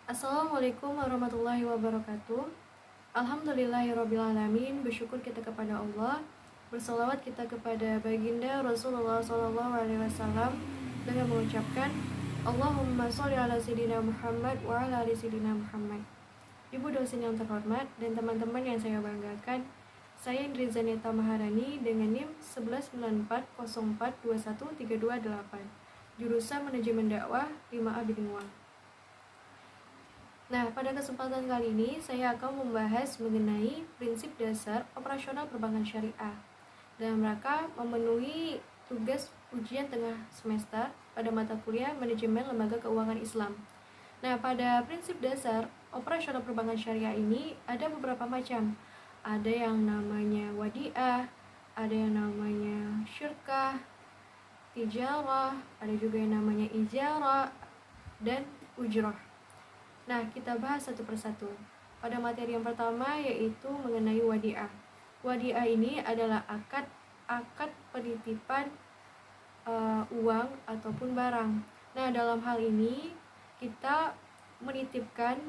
Assalamualaikum warahmatullahi wabarakatuh. Alhamdulillahirrabbilalamin. Bersyukur kita kepada Allah. Bersolawat kita kepada baginda Rasulullah SAW dengan mengucapkan Allahumma sholli ala sayyidina Muhammad wa ala ali sayyidina Muhammad. Ibu dosen yang terhormat dan teman-teman yang saya banggakan, saya Indriza Neta Maharani dengan NIM 19940421328, jurusan Manajemen Dakwah 5A Bilingual. Nah, pada kesempatan kali ini saya akan membahas mengenai prinsip dasar operasional perbankan syariah dalam rangka memenuhi tugas ujian tengah semester pada mata kuliah Manajemen Lembaga Keuangan Islam. Nah, pada prinsip dasar operasional perbankan syariah ini ada beberapa macam. Ada yang namanya wadiah, ada yang namanya syirkah, tijarah, ada juga yang namanya ijarah, dan ujrah. Nah, kita bahas satu persatu. Pada materi yang pertama yaitu mengenai wadiah. Wadiah ini adalah akad penitipan uang ataupun barang. Nah, dalam hal ini kita menitipkan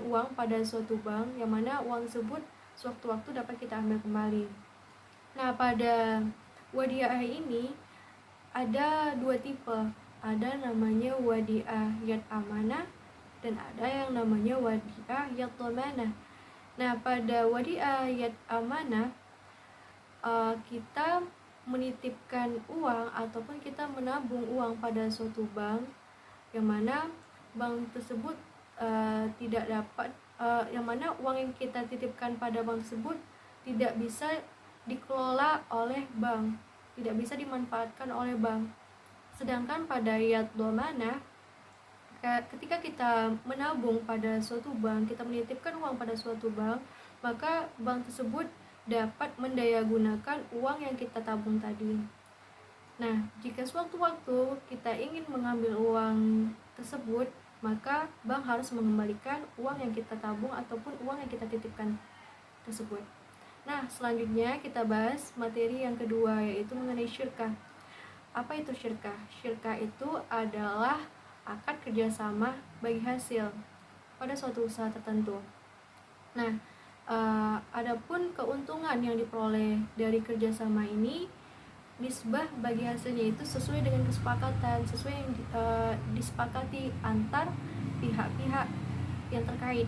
uang pada suatu bank yang mana uang tersebut sewaktu-waktu dapat kita ambil kembali. Nah, pada wadiah ini ada dua tipe. Ada namanya wadiah yad amanah dan ada yang namanya wadiah yad dhamanah. Nah, pada wadiah yad amanah kita menitipkan uang ataupun kita menabung uang pada suatu bank yang mana bank tersebut tidak dapat yang mana uang yang kita titipkan pada bank tersebut tidak bisa dikelola oleh bank, tidak bisa dimanfaatkan oleh bank. Sedangkan pada yad dhamanah, ketika kita menabung pada suatu bank, kita menitipkan uang pada suatu bank, maka bank tersebut dapat mendayagunakan uang yang kita tabung tadi. Nah, jika sewaktu-waktu kita ingin mengambil uang tersebut, maka bank harus mengembalikan uang yang kita tabung ataupun uang yang kita titipkan tersebut. Nah, selanjutnya kita bahas materi yang kedua, yaitu mengenai syirkah. Apa itu syirkah? Syirkah itu adalah akad kerjasama bagi hasil pada suatu usaha tertentu. Nah, adapun keuntungan yang diperoleh dari kerjasama ini, nisbah bagi hasilnya itu sesuai dengan kesepakatan, sesuai yang disepakati antar pihak-pihak yang terkait.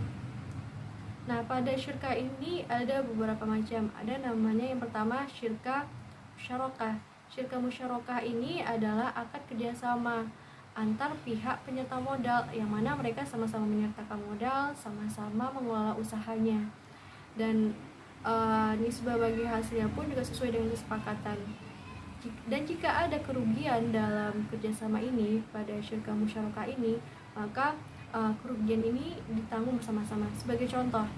Nah, pada syirkah ini ada beberapa macam. Ada namanya yang pertama syirkah musyarakah. Syirkah musyarakah ini adalah akad kerjasama antar pihak penyerta modal yang mana mereka sama-sama menyertakan modal, sama-sama mengelola usahanya, dan nisbah bagi hasilnya pun juga sesuai dengan kesepakatan. Dan jika ada kerugian dalam kerjasama ini pada syirkah musyarakah ini, maka kerugian ini ditanggung bersama-sama. Sebagai contoh,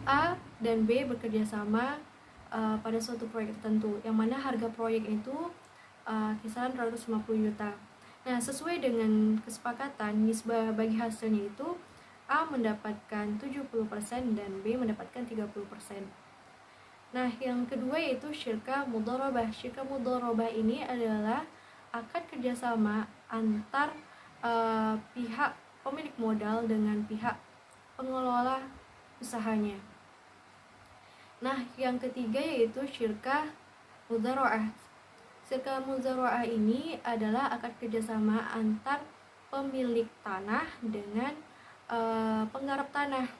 A dan B bekerjasama pada suatu proyek tertentu, yang mana harga proyek itu kisaran 250 juta. Nah, sesuai dengan kesepakatan, nisbah bagi hasilnya itu A mendapatkan 70% dan B mendapatkan 30%. Nah, yang kedua yaitu syirkah mudharabah. Syirkah mudharabah ini adalah akad kerjasama antar pihak pemilik modal dengan pihak pengelola usahanya. Nah, yang ketiga yaitu syirkah mudzaro'ah. Syirkah mudzaro'ah ini adalah akad kerjasama antar pemilik tanah dengan penggarap tanah.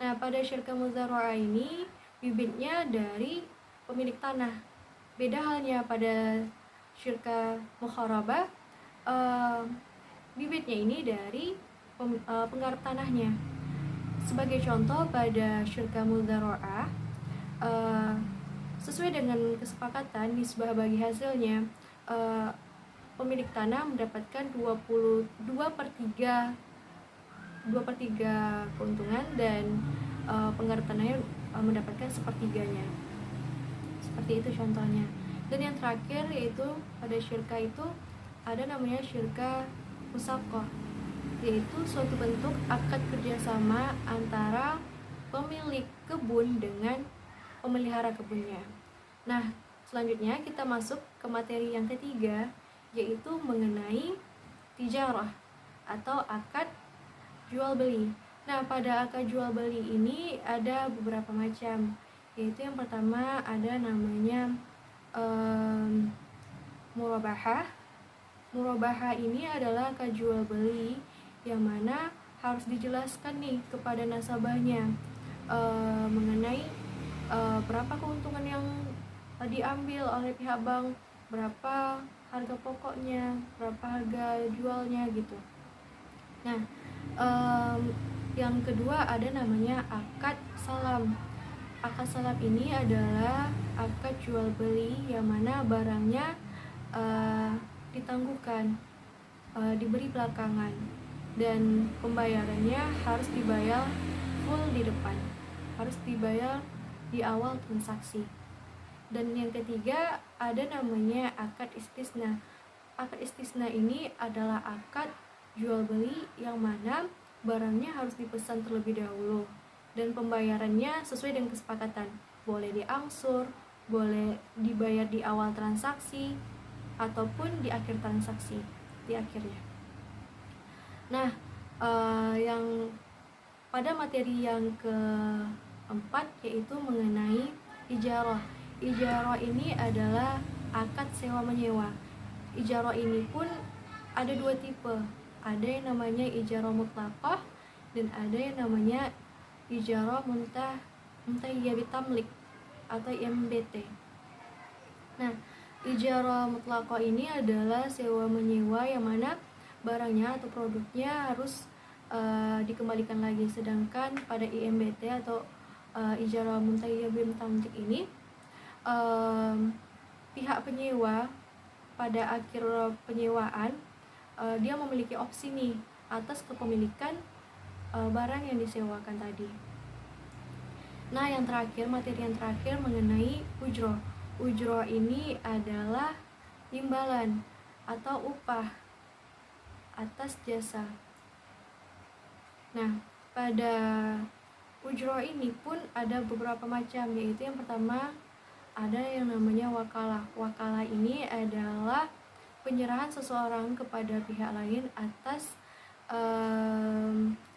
Nah, pada syirkah mudzaro'ah ini bibitnya dari pemilik tanah. Beda halnya pada syirkah mukharabah, bibitnya ini dari penggarap tanahnya. Sebagai contoh, pada syirkah mudzaro'ah sesuai dengan kesepakatan nisbah bagi hasilnya, pemilik tanah mendapatkan 2/3 keuntungan dan penggarap tanahnya mendapatkan 1/3-nya. Seperti itu contohnya. Dan yang terakhir yaitu pada syirkah itu ada namanya syirkah musaqah, yaitu suatu bentuk akad kerjasama antara pemilik kebun dengan pemelihara kebunnya. Nah, selanjutnya kita masuk ke materi yang ketiga, yaitu mengenai tijarah atau akad jual beli. Nah, pada akad jual beli ini ada beberapa macam, yaitu yang pertama ada namanya murabahah. Murabahah ini adalah akad jual beli yang mana harus dijelaskan nih kepada nasabahnya mengenai berapa keuntungan yang diambil oleh pihak bank, berapa harga pokoknya, berapa harga jualnya gitu. Nah, yang kedua ada namanya akad salam. Akad salam ini adalah akad jual beli yang mana barangnya ditangguhkan, diberi belakangan, dan pembayarannya harus dibayar full di depan, harus dibayar di awal transaksi. Dan yang ketiga ada namanya akad istisna. Akad istisna ini adalah akad jual beli yang mana barangnya harus dipesan terlebih dahulu dan pembayarannya sesuai dengan kesepakatan, boleh diangsur, boleh dibayar di awal transaksi ataupun di akhir transaksi, di akhirnya. Nah, yang pada materi yang keempat yaitu mengenai ijarah. Ijarah ini adalah akad sewa menyewa. Ijarah ini pun ada dua tipe. Ada yang namanya ijarah mutlaqah dan ada yang namanya ijarah muntahiyyah bitamlik atau IMBT. Nah, ijarah mutlaqah ini adalah sewa menyewa yang mana barangnya atau produknya harus dikembalikan lagi, sedangkan pada IMBT atau ijarah muntahiyyah bitamlik ini pihak penyewa pada akhir penyewaan dia memiliki opsi nih atas kepemilikan barang yang disewakan tadi. Nah, yang terakhir, materi yang terakhir mengenai ujroh. Ujroh ini adalah imbalan atau upah atas jasa. Nah, pada ujroh ini pun ada beberapa macam, yaitu yang pertama ada yang namanya wakalah. Wakalah ini adalah penyerahan seseorang kepada pihak lain atas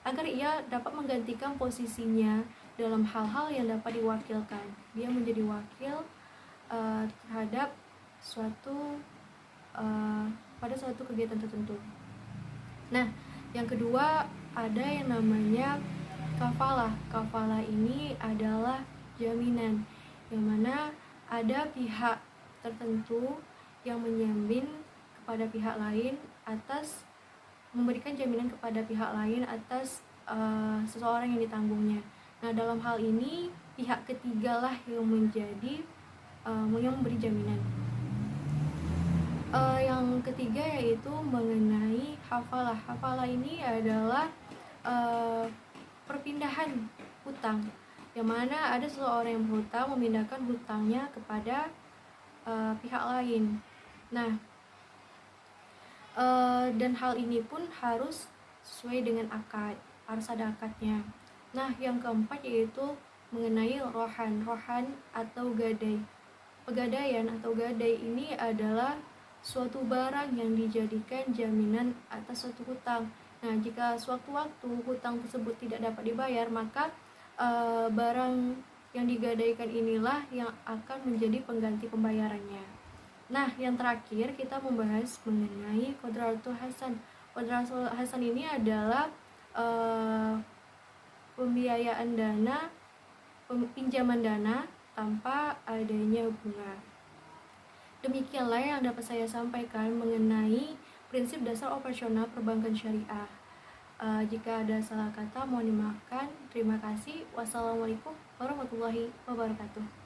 agar ia dapat menggantikan posisinya dalam hal-hal yang dapat diwakilkan. Dia menjadi wakil terhadap suatu pada suatu kegiatan tertentu. Nah, yang kedua ada yang namanya kafalah. Kafalah ini adalah jaminan, yang mana ada pihak tertentu yang menjamin kepada pihak lain atas memberikan jaminan kepada pihak lain atas seseorang yang ditanggungnya. Nah, dalam hal ini pihak ketigalah yang menjadi yang memberi jaminan. Yang ketiga yaitu mengenai hafalah. Hafalah ini adalah perpindahan hutang, yang mana ada seseorang yang berhutang memindahkan hutangnya kepada pihak lain. Nah, dan hal ini pun harus sesuai dengan akad, harus ada akadnya. Nah, yang keempat yaitu mengenai rohan. Rohan atau gadai. Pegadaian atau gadai ini adalah suatu barang yang dijadikan jaminan atas suatu hutang. Nah, jika sewaktu-waktu hutang tersebut tidak dapat dibayar, maka barang yang digadaikan inilah yang akan menjadi pengganti pembayarannya. Nah, yang terakhir kita membahas mengenai qodratul hasan. Qodratul hasan ini adalah pembiayaan dana, pinjaman dana tanpa adanya bunga. Demikianlah yang dapat saya sampaikan mengenai prinsip dasar operasional perbankan syariah. Jika ada salah kata mohon dimaafkan. Terima kasih. Wassalamualaikum warahmatullahi wabarakatuh.